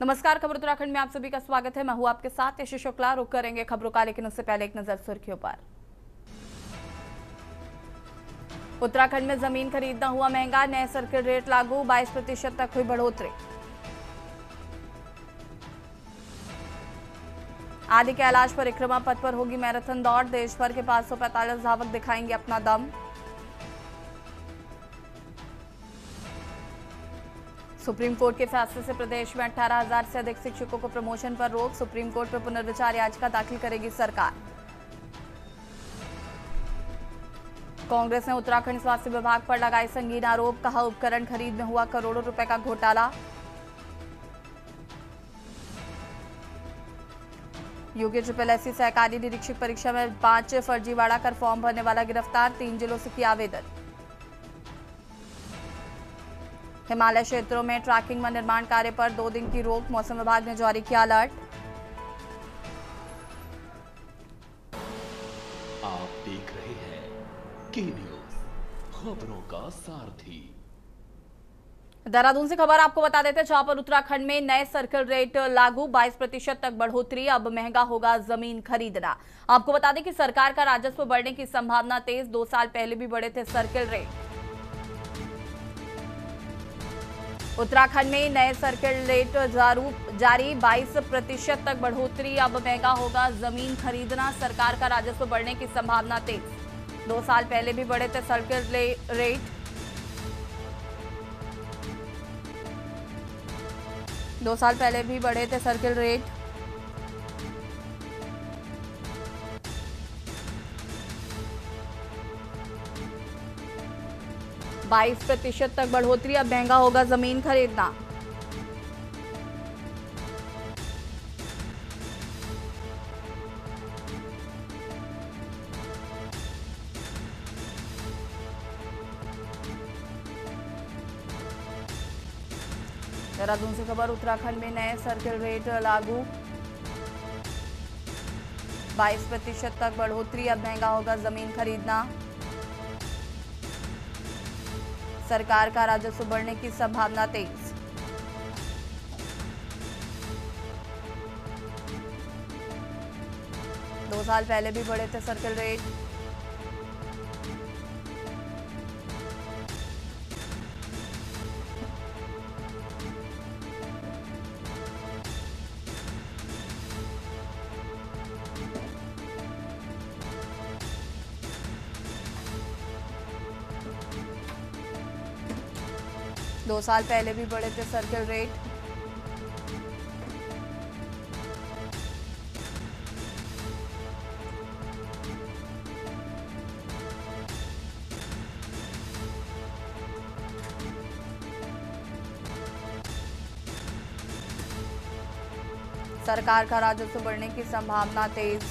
नमस्कार, खबर उत्तराखंड में आप सभी का स्वागत है। मैं हूं आपके साथ यशी शुक्ला। रुक करेंगे खबरों का, लेकिन उससे पहले एक नजर सुर्खियों पर। उत्तराखंड में जमीन खरीदना हुआ महंगा, नए सर्किल रेट लागू, 22% तक हुई बढ़ोतरी। आदि कैलाश परिक्रमा पथ पर होगी मैराथन दौड़, देश भर के 545 धावक दिखाएंगे अपना दम। सुप्रीम कोर्ट के फैसले से प्रदेश में 18,000 से अधिक शिक्षकों को प्रमोशन पर रोक, सुप्रीम कोर्ट में पुनर्विचार याचिका दाखिल करेगी सरकार। कांग्रेस ने उत्तराखंड स्वास्थ्य विभाग पर लगाए संगीन आरोप, कहा उपकरण खरीद में हुआ करोड़ों रुपए का घोटाला। यूके SSSC सहकारी निरीक्षक परीक्षा में 5 फर्जीवाड़ा कर फॉर्म भरने वाला गिरफ्तार, 3 जिलों से किया आवेदन। हिमालय क्षेत्रों में ट्रैकिंग व निर्माण कार्य पर 2 दिन की रोक, मौसम विभाग ने जारी किया अलर्ट। आप देख रहे हैं के न्यूज, खबरों का सारथी। देहरादून से खबर आपको बता देते हैं, जहां पर उत्तराखंड में नए सर्किल रेट लागू, 22% तक बढ़ोतरी, अब महंगा होगा जमीन खरीदना। आपको बता दें कि सरकार का राजस्व बढ़ने की संभावना तेज, 2 साल पहले भी बढ़े थे सर्किल रेट। उत्तराखंड में नए सर्किल रेट जारी, 22% तक बढ़ोतरी, अब महंगा होगा जमीन खरीदना, सरकार का राजस्व बढ़ने की संभावना तेज, 2 साल पहले भी बढ़े थे सर्किल रेट। 2 साल पहले भी बढ़े थे सर्किल रेट। बाईस प्रतिशत तक बढ़ोतरी, अब महंगा होगा जमीन खरीदना। देहरादून से खबर, उत्तराखंड में नए सर्किल रेट लागू, 22% तक बढ़ोतरी, अब महंगा होगा जमीन खरीदना, सरकार का राजस्व बढ़ने की संभावना तेज। दो साल पहले भी बढ़े थे सर्किल रेट। दो साल पहले भी बढ़े थे सर्किल रेट। सरकार का राजस्व बढ़ने की संभावना तेज।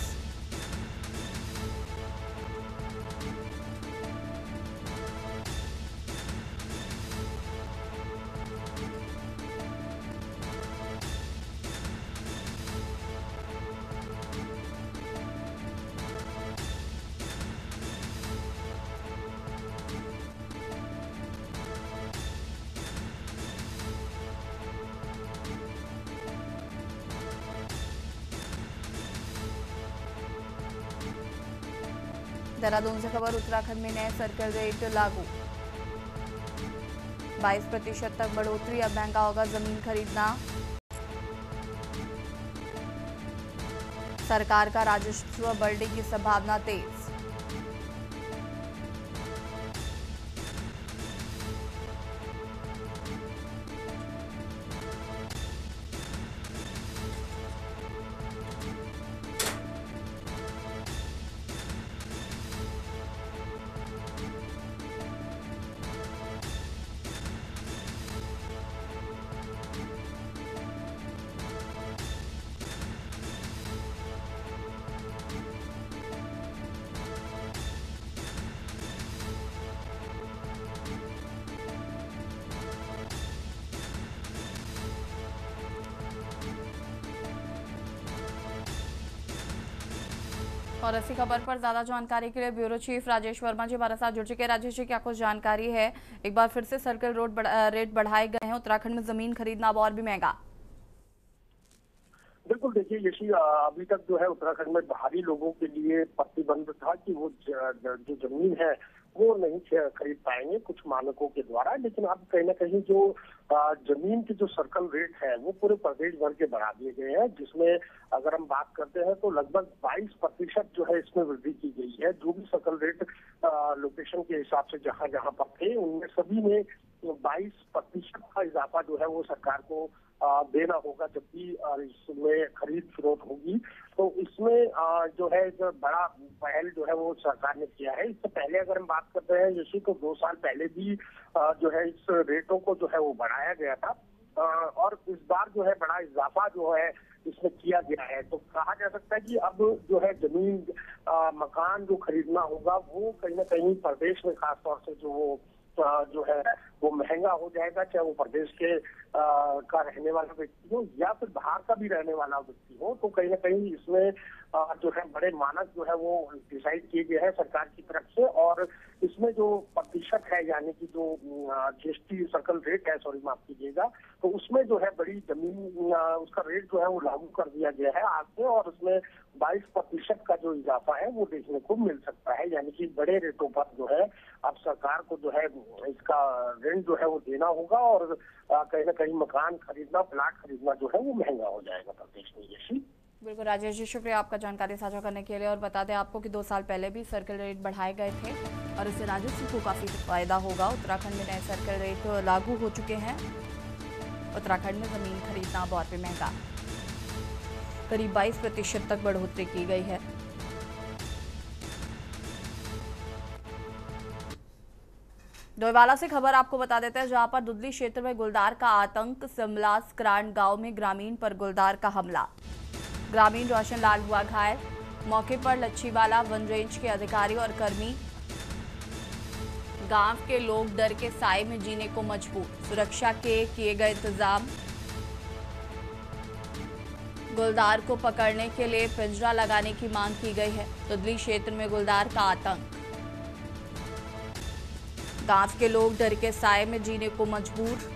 देहरादून से खबर, उत्तराखंड में नए सर्किल रेट लागू, 22% तक बढ़ोतरी, अब महंगा होगा जमीन खरीदना, सरकार का राजस्व बढ़ने की संभावना तेज। और ऐसी खबर पर ज्यादा जानकारी के लिए ब्यूरो चीफ राजेश वर्मा जी हमारे साथ जुड़ चुके हैं। राजेश जी, क्या कुछ जानकारी है? एक बार फिर से सर्किल रेट बढ़ाए गए हैं, उत्तराखंड में जमीन खरीदना अब और भी महंगा। बिल्कुल, देखिए यशी अभी तक जो है उत्तराखंड में बाहरी लोगों के लिए प्रतिबंध था कि वो जो जमीन है वो नहीं खरीद पाएंगे कुछ मानकों के द्वारा, लेकिन अब कहीं ना कहीं जो जमीन के जो सर्कल रेट है वो पूरे प्रदेश भर के बढ़ा दिए गए हैं, जिसमें अगर हम बात करते हैं तो लगभग 22% जो है इसमें वृद्धि की गई है। जो भी सर्कल रेट लोकेशन के हिसाब से जहां जहां पर थे उनमें सभी में 22% का इजाफा जो है वो सरकार को देना होगा जब भी इसमें खरीद फरोख्त होगी। तो इसमें जो है जो बड़ा पहल जो है वो सरकार ने किया है। इससे पहले अगर हम बात करते हैं जैसे तो 2 साल पहले भी जो है इस रेटों को जो है वो बढ़ाया गया था, और इस बार जो है बड़ा इजाफा जो है इसमें किया गया है। तो कहा जा सकता है कि अब जो है जमीन मकान जो खरीदना होगा वो कहीं ना कहीं प्रदेश में खासतौर से जो है वो महंगा हो जाएगा, चाहे वो प्रदेश के का रहने वाला व्यक्ति हो या फिर बाहर का भी रहने वाला व्यक्ति हो। तो कहीं ना कहीं इसमें जो है बड़े मानक जो है वो डिसाइड किए गए हैं सरकार की तरफ से, और इसमें जो प्रतिशत है यानी कि जो जीएसटी सर्कल रेट है, सॉरी माफ कीजिएगा, तो उसमें जो है बड़ी जमीन उसका रेट जो है वो लागू कर दिया गया है आज से, और उसमें 22% का जो इजाफा है वो देखने को मिल सकता है। यानी कि बड़े रेटों पर जो है अब सरकार को जो है इसका रेंट जो है वो देना होगा, और कहीं ना कहीं मकान खरीदना, प्लाट खरीदना जो है वो महंगा हो जाएगा प्रदेश में। यशी बिल्कुल राजेश जी, शुक्रिया आपका जानकारी साझा करने के लिए। और बता दें आपको कि 2 साल पहले भी सर्कल रेट बढ़ाए गए थे और इससे राजस्व को काफ़ी फायदा होगा। उत्तराखंड में नए सर्कल रेट लागू हो चुके हैं। उत्तराखंड में ज़मीन खरीदना बहुत भी महंगा, करीब 22% तक बढ़ोतरी की गई है। डोईवाला से खबर आपको बता देते हैं, जहां पर दुदली क्षेत्र में गुलदार का आतंक। समलास क्रांड गांव में ग्रामीण पर गुलदार का हमला, ग्रामीण रोशन लाल हुआ घायल। मौके पर लच्छीवाला वन रेंज के अधिकारी और कर्मी। गांव के लोग डर के साए में जीने को मजबूर, सुरक्षा के किए गए इंतजाम। गुलदार को पकड़ने के लिए पिंजरा लगाने की मांग की गई है। दुदली क्षेत्र में गुलदार का आतंक, गांव के लोग डर के साए में जीने को मजबूर।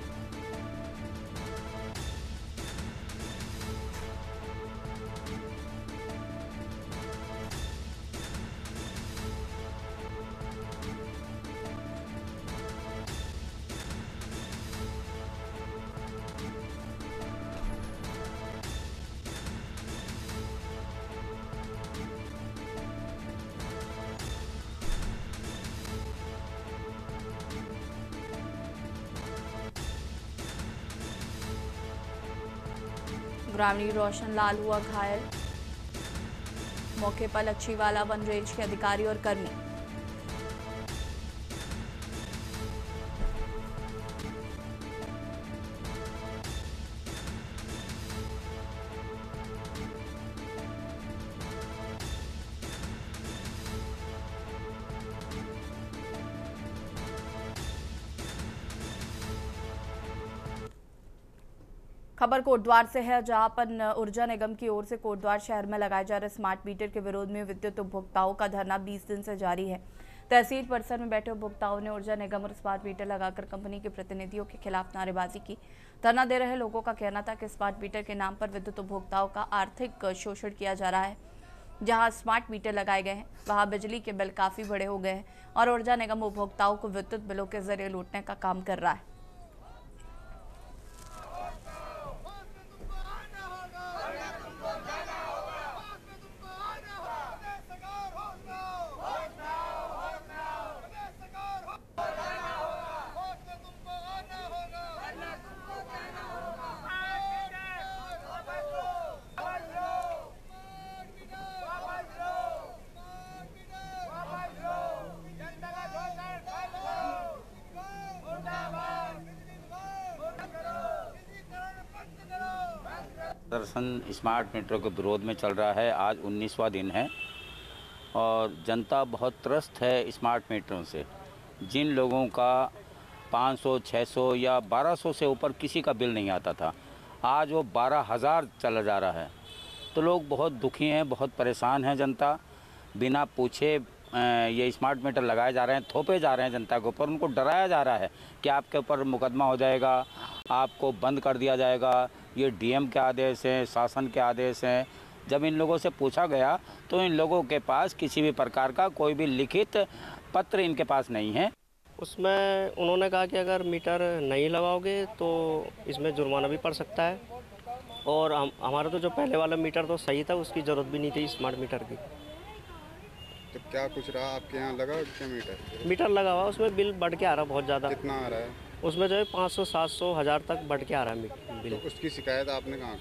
ग्रामीण रोशन लाल हुआ घायल। मौके पर लच्छीवाला वन रेंज के अधिकारी और कर्मी। खबर कोटद्वार से है, जहां पर ऊर्जा निगम की ओर से कोटद्वार शहर में लगाए जा रहे स्मार्ट मीटर के विरोध में विद्युत उपभोक्ताओं का धरना 20 दिन से जारी है। तहसील परिसर में बैठे उपभोक्ताओं ने ऊर्जा निगम और स्मार्ट मीटर लगाकर कंपनी के प्रतिनिधियों के खिलाफ नारेबाजी की। धरना दे रहे लोगों का कहना था कि स्मार्ट मीटर के नाम पर विद्युत उपभोक्ताओं का आर्थिक शोषण किया जा रहा है। जहां स्मार्ट मीटर लगाए गए हैं वहां बिजली के बिल काफी बड़े हो गए हैं और ऊर्जा निगम उपभोक्ताओं को विद्युत बिलों के जरिए लूटने का काम कर रहा है। प्रदर्शन स्मार्ट मीटर के विरोध में चल रहा है। आज 19वां दिन है और जनता बहुत त्रस्त है स्मार्ट मीटरों से। जिन लोगों का 500, 600 या 1200 से ऊपर किसी का बिल नहीं आता था, आज वो 12,000 चला जा रहा है। तो लोग बहुत दुखी हैं, बहुत परेशान हैं। जनता बिना पूछे ये स्मार्ट मीटर लगाए जा रहे हैं, थोपे जा रहे हैं जनता के ऊपर, उनको डराया जा रहा है कि आपके ऊपर मुकदमा हो जाएगा, आपको बंद कर दिया जाएगा, ये डीएम के आदेश हैं, शासन के आदेश हैं। जब इन लोगों से पूछा गया तो इन लोगों के पास किसी भी प्रकार का कोई भी लिखित पत्र इनके पास नहीं है। उसमें उन्होंने कहा कि अगर मीटर नहीं लगाओगे तो इसमें जुर्माना भी पड़ सकता है, और हमारा तो जो पहले वाला मीटर तो सही था, उसकी ज़रूरत भी नहीं थी स्मार्ट मीटर की। तो क्या कुछ रहा आपके यहाँ लगा क्या मीटर लगा हुआ, उसमें बिल बढ़ के आ रहा है बहुत ज़्यादा। कितना आ रहा है? उसमें जो है 500, 700, 1000 तक बढ़ के आ रहा है बिल। तो उसकी शिकायत आपने कहाँ?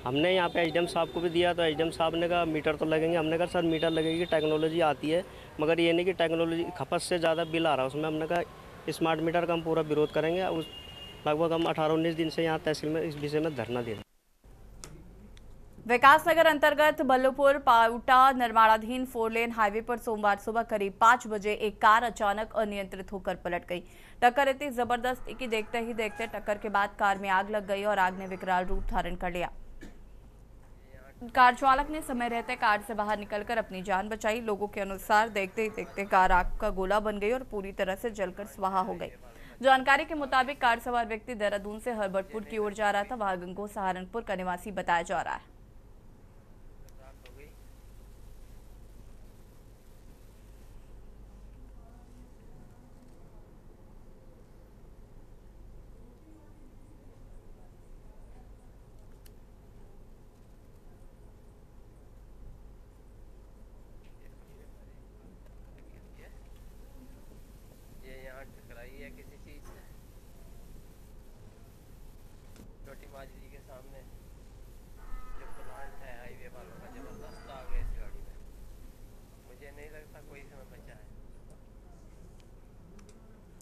हमने यहाँ पे एचडीएम साहब को भी दिया, तो एचडीएम साहब ने कहा मीटर तो लगेंगे। हमने कहा सर मीटर लगेगी, टेक्नोलॉजी आती है, मगर ये नहीं कि टेक्नोलॉजी खपत से ज़्यादा बिल आ रहा है उसमें। हमने कहा स्मार्ट मीटर का हम पूरा विरोध करेंगे। उस लगभग हम 18-19 दिन से यहाँ तहसील में इस विषय में धरना दे रहे हैं। विकासनगर अंतर्गत बल्लभपुर पाउटा निर्माणाधीन 4 लेन हाईवे पर सोमवार सुबह करीब 5 बजे एक कार अचानक अनियंत्रित होकर पलट गई। टक्कर इतनी जबरदस्त कि देखते ही देखते टक्कर के बाद कार में आग लग गई और आग ने विकराल रूप धारण कर लिया। कार चालक ने समय रहते कार से बाहर निकलकर अपनी जान बचाई। लोगों के अनुसार देखते ही देखते कार आग का गोला बन गई और पूरी तरह से जलकर स्वाहा हो गई। जानकारी के मुताबिक कार सवार व्यक्ति देहरादून से हरबटपुर की ओर जा रहा था। वह गंगो सहारनपुर का निवासी बताया जा रहा है। किसी चीज से छोटी माजरी के सामने जो प्लांट है हाईवे वालों का, जबरदस्त आ गया इस गाड़ी में। मुझे नहीं लगता कोई इसमें बचा है।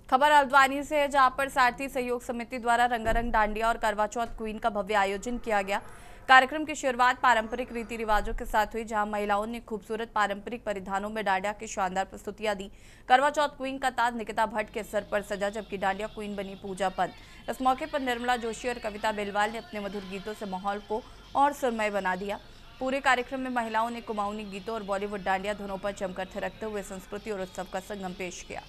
खबर हल्द्वानी से है, जहां पर सारथी सहयोग समिति द्वारा रंगारंग डांडिया और करवा चौथ क्वीन का भव्य आयोजन किया गया। कार्यक्रम की शुरुआत पारंपरिक रीति रिवाजों के साथ हुई, जहां महिलाओं ने खूबसूरत पारंपरिक परिधानों में डांडिया की शानदार प्रस्तुतियां दी। करवा चौथ क्वीन का ताज निकिता भट्ट के सर पर सजा, जबकि डांडिया क्वीन बनी पूजा पंत। इस मौके पर निर्मला जोशी और कविता बेलवाल ने अपने मधुर गीतों से माहौल को और सुरमय बना दिया। पूरे कार्यक्रम में महिलाओं ने कुमाऊनी गीतों और बॉलीवुड डांडिया धुनों पर जमकर थिरकते हुए संस्कृति और उत्सव का संगम पेश किया।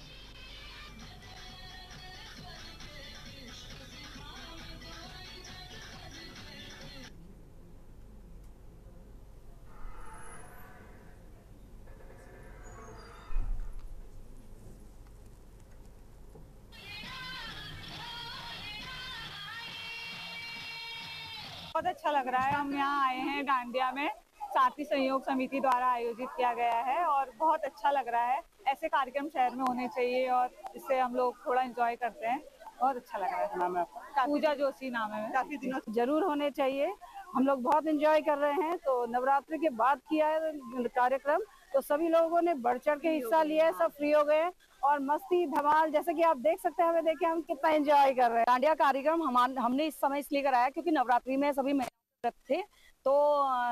बहुत अच्छा लग रहा है। हम यहाँ आए हैं डांडिया में, सारथी सहयोग समिति द्वारा आयोजित किया गया है और बहुत अच्छा लग रहा है। ऐसे कार्यक्रम शहर में होने चाहिए और इससे हम लोग थोड़ा एंजॉय करते हैं। बहुत अच्छा लग रहा है। नाम है आपका? पूजा जोशी नाम है। काफी दिनों से जरूर होने चाहिए। हम लोग बहुत एंजॉय कर रहे हैं। तो नवरात्रि के बाद किया है कार्यक्रम, तो सभी लोगों ने बढ़ चढ़ के हिस्सा लिया है, सब फ्री हो गए और मस्ती धमाल, जैसे कि आप देख सकते हैं, हमें देखे हम कितना एंजॉय कर रहे हैं। डांडिया कार्यक्रम हमने इस समय इसलिए कराया क्योंकि नवरात्रि में सभी महिलाएं थे तो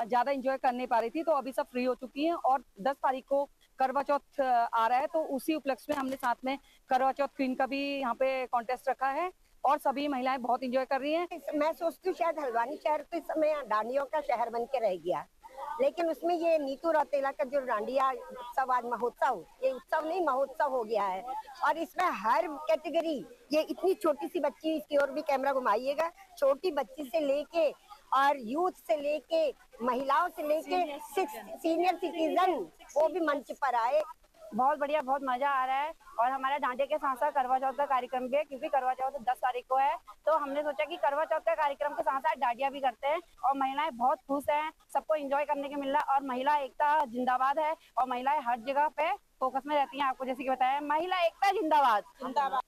ज्यादा एंजॉय कर नहीं पा रही थी, तो अभी सब फ्री हो चुकी हैं और 10 तारीख को करवा चौथ आ रहा है, तो उसी उपलक्ष्य में हमने साथ में करवा चौथ क्वीन का भी यहाँ पे कॉन्टेस्ट रखा है और सभी महिलाएं बहुत एंजॉय कर रही हैं। मैं सोचती हूँ शायद हल्द्वानी शहर तो इस समय डांडियों का शहर बन के रह गया, लेकिन उसमें ये नीतू रौतेला का जो डांडिया उत्सव, आज महोत्सव, ये उत्सव नहीं महोत्सव हो गया है और इसमें हर कैटेगरी, ये इतनी छोटी सी बच्ची, इसकी ओर भी कैमरा घुमाइएगा, छोटी बच्ची से लेके और यूथ से लेके महिलाओं से लेके सीनियर सिटीजन वो भी मंच पर आए। बहुत बढ़िया, बहुत मजा आ रहा है और हमारा डांडिया के साथ साथ करवा चौथ का कार्यक्रम भी है, क्योंकि करवा चौथ 10 तारीख को है, तो हमने सोचा कि करवा चौथ का कार्यक्रम के साथ साथ डांडिया भी करते हैं और महिलाएं बहुत खुश हैं, सबको एंजॉय करने के मिल रहा है और महिला एकता जिंदाबाद है और महिलाएं हर जगह पे फोकस में रहती हैं। आपको जैसे कि बताया, महिला एकता जिंदाबाद जिंदाबाद।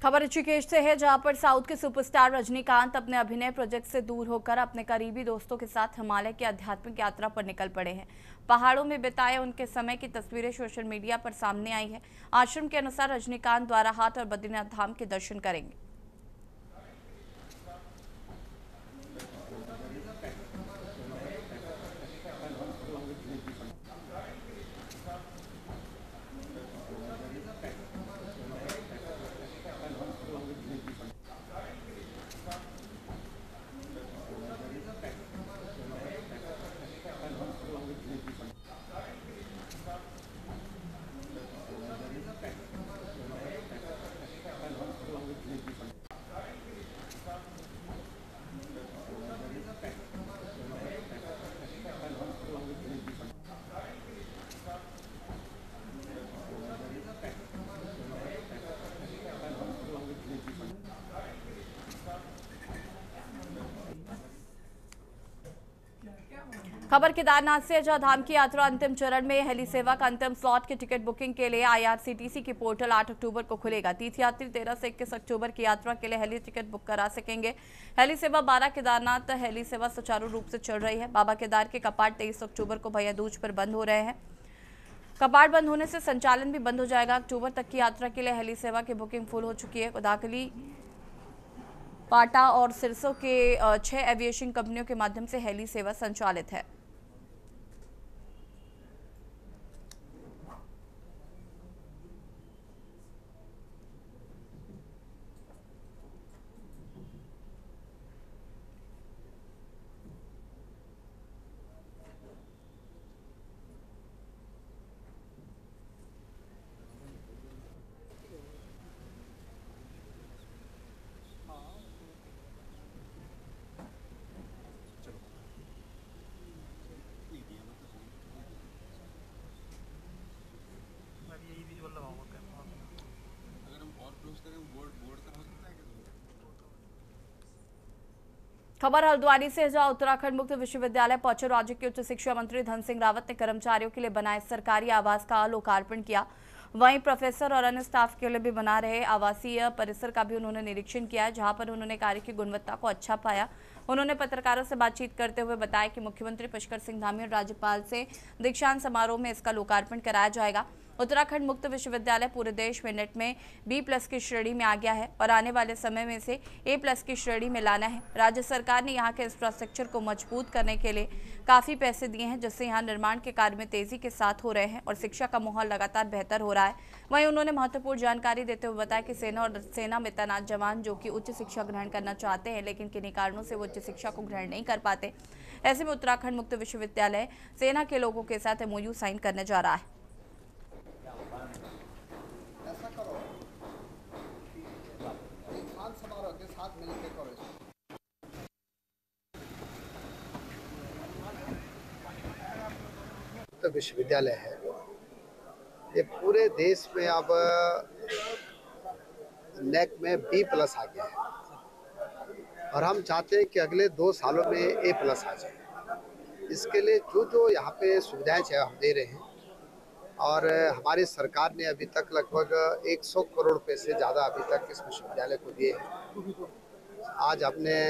खबर ऋषिकेश से है, जहां पर साउथ के सुपरस्टार रजनीकांत अपने अभिनय प्रोजेक्ट से दूर होकर अपने करीबी दोस्तों के साथ हिमालय की आध्यात्मिक यात्रा पर निकल पड़े हैं। पहाड़ों में बिताए उनके समय की तस्वीरें सोशल मीडिया पर सामने आई है। आश्रम के अनुसार रजनीकांत द्वाराहाट और बद्रीनाथ धाम के दर्शन करेंगे। खबर केदारनाथ से, जहां धाम की यात्रा अंतिम चरण में हेली सेवा का अंतिम स्लॉट की टिकट बुकिंग के लिए IRCTC की पोर्टल 8 अक्टूबर को खुलेगा। तीर्थयात्री 13 से 21 अक्टूबर की यात्रा के लिए हेली टिकट बुक करा सकेंगे। हेली सेवा 12 केदारनाथ हेली सेवा सुचारू रूप से चल रही है। बाबा केदार के कपाट 23 अक्टूबर को भैया दूज पर बंद हो रहे हैं। कपाट बंद होने से संचालन भी बंद हो जाएगा। अक्टूबर तक की यात्रा के लिए हेली सेवा की बुकिंग फुल हो चुकी है। कोदाकली, पाटा और सिरसों के 6 एविएशन कंपनियों के माध्यम से हेली सेवा संचालित है। खबर हल्द्वानी से, जहां उत्तराखंड मुक्त विश्वविद्यालय पहुंचे राज्य के उच्च शिक्षा मंत्री धन सिंह रावत ने कर्मचारियों के लिए बनाए सरकारी आवास का लोकार्पण किया। वहीं प्रोफेसर और अन्य स्टाफ के लिए भी बना रहे आवासीय परिसर का भी उन्होंने निरीक्षण किया, जहां पर उन्होंने कार्य की गुणवत्ता को अच्छा पाया। उन्होंने पत्रकारों से बातचीत करते हुए बताया कि मुख्यमंत्री पुष्कर सिंह धामी और राज्यपाल से दीक्षांत समारोह में इसका लोकार्पण कराया जाएगा। उत्तराखंड मुक्त विश्वविद्यालय पूरे देश में नेट में B+ की श्रेणी में आ गया है और आने वाले समय में इसे A+ की श्रेणी में लाना है। राज्य सरकार ने यहाँ के इंफ्रास्ट्रक्चर को मजबूत करने के लिए काफ़ी पैसे दिए हैं, जिससे यहाँ निर्माण के कार्य में तेजी के साथ हो रहे हैं और शिक्षा का माहौल लगातार बेहतर हो रहा है। वहीं उन्होंने महत्वपूर्ण जानकारी देते हुए बताया कि सेना में तैनात जवान जो कि उच्च शिक्षा ग्रहण करना चाहते हैं, लेकिन किन्हीं कारणों से वो उच्च शिक्षा को ग्रहण नहीं कर पाते, ऐसे में उत्तराखंड मुक्त विश्वविद्यालय सेना के लोगों के साथ MOU साइन करने जा रहा है। विश्वविद्यालय है, ये पूरे देश में अब नेक में B+ आ गया है और हम चाहते हैं कि अगले 2 सालों में A+ आ जाए। इसके लिए जो यहाँ पे सुविधाएं हम दे रहे हैं और हमारी सरकार ने अभी तक लगभग 100 करोड़ रुपए से ज़्यादा अभी तक इस विश्वविद्यालय को दिए हैं। आज हमने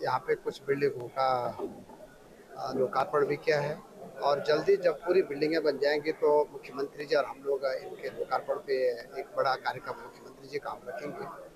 यहाँ पे कुछ बिल्डिंगों का लोकार्पण भी किया है और जल्दी जब पूरी बिल्डिंगें बन जाएंगी तो मुख्यमंत्री जी और हम लोग इनके लोकार्पण पे एक बड़ा कार्यक्रम मुख्यमंत्री जी का हम रखेंगे।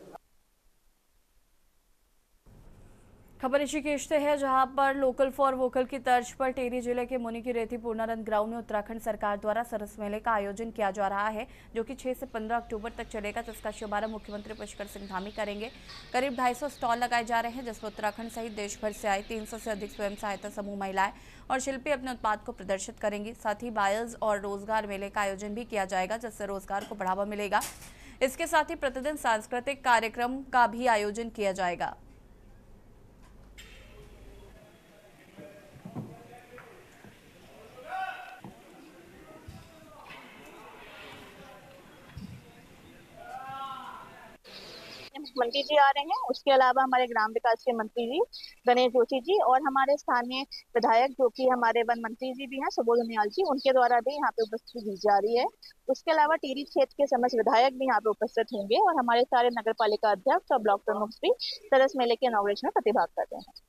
खबर इसी की रिश्ते है, जहां पर लोकल फॉर वोकल की तर्ज पर टिहरी जिले के मुनि की रेती पूर्णानंद ग्राउंड में उत्तराखंड सरकार द्वारा सरस मेले का आयोजन किया जा रहा है, जो कि 6 से 15 अक्टूबर तक चलेगा, जिसका शुभारंभ मुख्यमंत्री पुष्कर सिंह धामी करेंगे। करीब 250 स्टॉल लगाए जा रहे हैं, जिसमें उत्तराखंड सहित देश भर से आए 300 से अधिक स्वयं सहायता समूह महिलाएं और शिल्पी अपने उत्पाद को प्रदर्शित करेंगी। साथ ही बायर्स और रोजगार मेले का आयोजन भी किया जाएगा, जिससे रोजगार को बढ़ावा मिलेगा। इसके साथ ही प्रतिदिन सांस्कृतिक कार्यक्रम का भी आयोजन किया जाएगा। मुख्यमंत्री जी आ रहे हैं, उसके अलावा हमारे ग्राम विकास के मंत्री जी गणेश जोशी जी और हमारे स्थानीय विधायक जो कि हमारे वन मंत्री जी भी हैं सुबोध उनियाल जी, उनके द्वारा भी यहाँ पे उपस्थिति दी जा रही है। उसके अलावा टिहरी क्षेत्र के समस्त विधायक भी यहाँ पे उपस्थित होंगे और हमारे सारे नगर पालिका अध्यक्ष और ब्लॉक प्रमुख भी सरस मेले के इनॉग्रेशन में प्रतिभाग कर रहे हैं।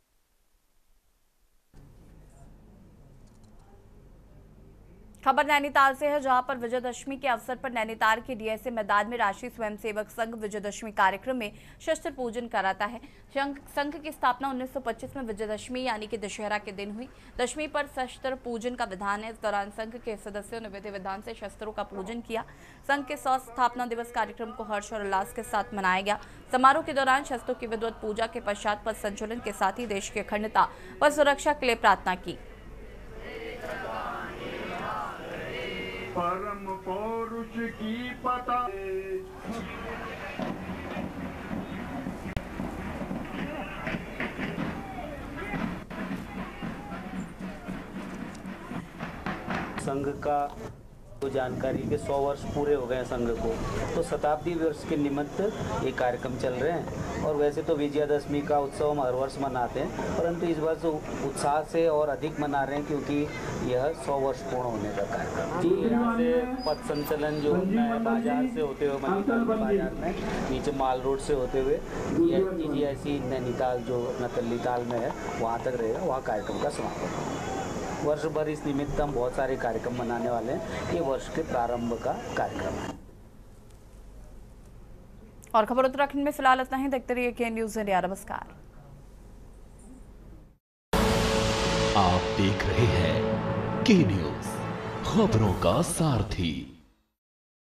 खबर नैनीताल से है, जहां पर विजयदशमी के अवसर पर नैनीताल के DSA मैदान में राष्ट्रीय स्वयंसेवक संघ विजयदशमी कार्यक्रम में शस्त्र पूजन कराता है। संघ की स्थापना 1925 में विजयदशमी यानी कि दशहरा के दिन हुई। दशमी पर शस्त्र पूजन का विधान है। इस दौरान संघ के सदस्यों ने विधि विधान से शस्त्रों का पूजन किया। संघ के 100 स्थापना दिवस कार्यक्रम को हर्ष और उल्लास के साथ मनाया गया। समारोह के दौरान शस्त्रों की विधिवत पूजा के पश्चात पथ संचलन के साथ ही देश की अखंडता व सुरक्षा के लिए प्रार्थना की। परम पौरुष की पता संघ का तो जानकारी के 100 वर्ष पूरे हो गए संघ को, तो शताब्दी वर्ष के निमित्त ये कार्यक्रम चल रहे हैं और वैसे तो विजयादशमी का उत्सव हम हर वर्ष मनाते हैं, परंतु इस वर्ष उत्साह से और अधिक मना रहे हैं क्योंकि यह 100 वर्ष पूर्ण होने का कार्यक्रम जी। यहाँ से पथ संचलन जो नए बाजार से होते हुए मणिकाल बाजार में नीचे माल रोड से होते हुए GGIC नैनीताल जो नकली ताल में है वहाँ तक रहेगा, वहाँ कार्यक्रम का समापन होगा। वर्ष भर इस निमित्त हम बहुत सारे कार्यक्रम मनाने वाले हैं। ये वर्ष के प्रारंभ का कार्यक्रम है। और खबर उत्तराखंड में फिलहाल इतना ही। देखते रहिए के न्यूज़ इंडिया। नमस्कार। आप देख रहे हैं के न्यूज़, खबरों का सारथी।